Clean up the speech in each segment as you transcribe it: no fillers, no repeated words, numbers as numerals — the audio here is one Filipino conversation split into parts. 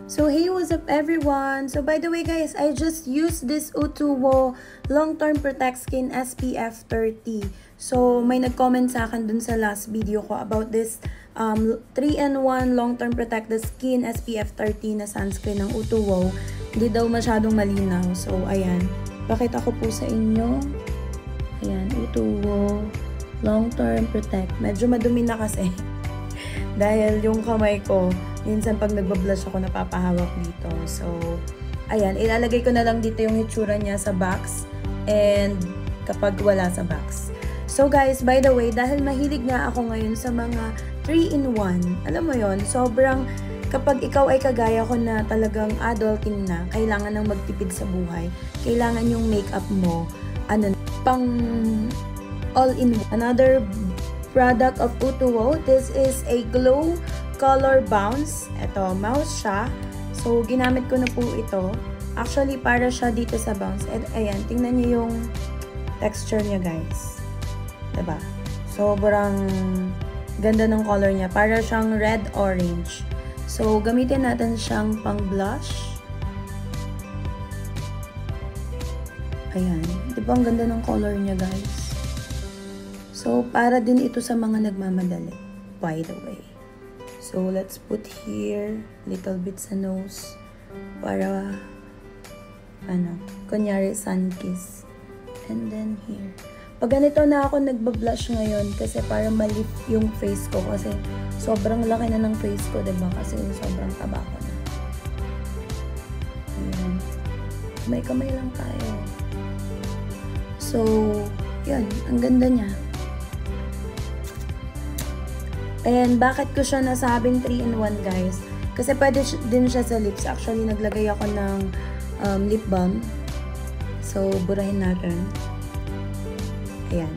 So hey, what's up everyone? So by the way guys, I just used this Utuwo Long-Term Protect Skin SPF 30. So may nag-comment sa akin dun sa last video ko about this 3-in-1 Long-Term Protect the Skin SPF 30 na sunscreen ng Utuwo. Hindi daw masyadong malinaw. So ayan, pakita ko po sa inyo. Ayan, Utuwo Long-Term Protect. Medyo madumi na kasi. Dahil yung kamay ko, minsan pag nagbablush ako napapahawak dito. So, ayan, ilalagay ko na lang dito yung hitsura niya sa box and kapag wala sa box. So guys, by the way, dahil mahilig nga ako ngayon sa mga 3-in-1, alam mo yon, sobrang kapag ikaw ay kagaya ko na talagang adulting na, kailangan nang magtipid sa buhay, kailangan yung makeup mo, pang all-in-one. Another product of Utuwo, this is a Glow Color Bounce. Ito, mouse siya. So, ginamit ko na po ito. Actually, para siya dito sa bounce. And, ayan, tingnan niyo yung texture niya, guys. Diba? Sobrang ganda ng color niya. Para siyang red-orange. So, gamitin natin siyang pang-blush. Ayan. Diba ang ganda ng color niya, guys? So, para din ito sa mga nagmamadali, by the way. So, let's put here, little bit sa nose, para, kunyari sun kiss. And then here. Pag ganito na ako nagbablush ngayon, kasi para malift yung face ko, kasi sobrang laki na ng face ko, diba? Kasi sobrang taba ko na. Ayan. Kamay-kamay lang tayo. So, yun, ang ganda niya. And bakit ko siya nasabing 3-in-1 guys? Kasi pwede din siya sa lips. Actually, naglagay ako ng lip balm. So, burahin natin. Ayan.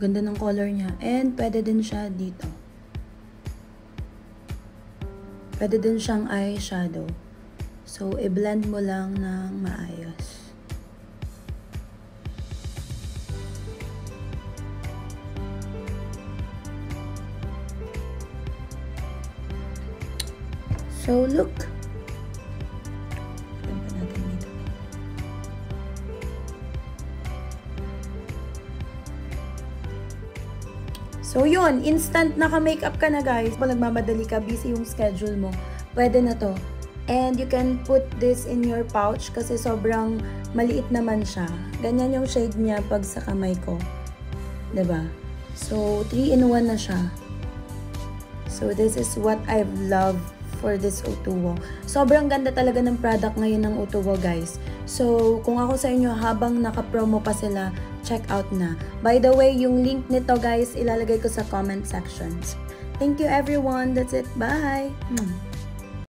Ganda ng color niya. And pwede din siya dito. Pwede din siyang eyeshadow. So, i-blend mo lang ng maayos. So, look. So, yun. Instant naka-makeup ka na, guys. Kung nagmamadali ka, busy yung schedule mo, pwede na to. And you can put this in your pouch kasi sobrang maliit naman siya. Ganyan yung shade niya pag sa kamay ko. 'Di ba? So, 3-in-1 na siya. So, this is what I love for this Utuwo. Sobrang ganda talaga ng product ngayon ng Utuwo, guys. So, kung ako sa inyo, habang naka-promo pa sila, check out na. By the way, yung link nito, guys, ilalagay ko sa comment sections. Thank you, everyone. That's it. Bye!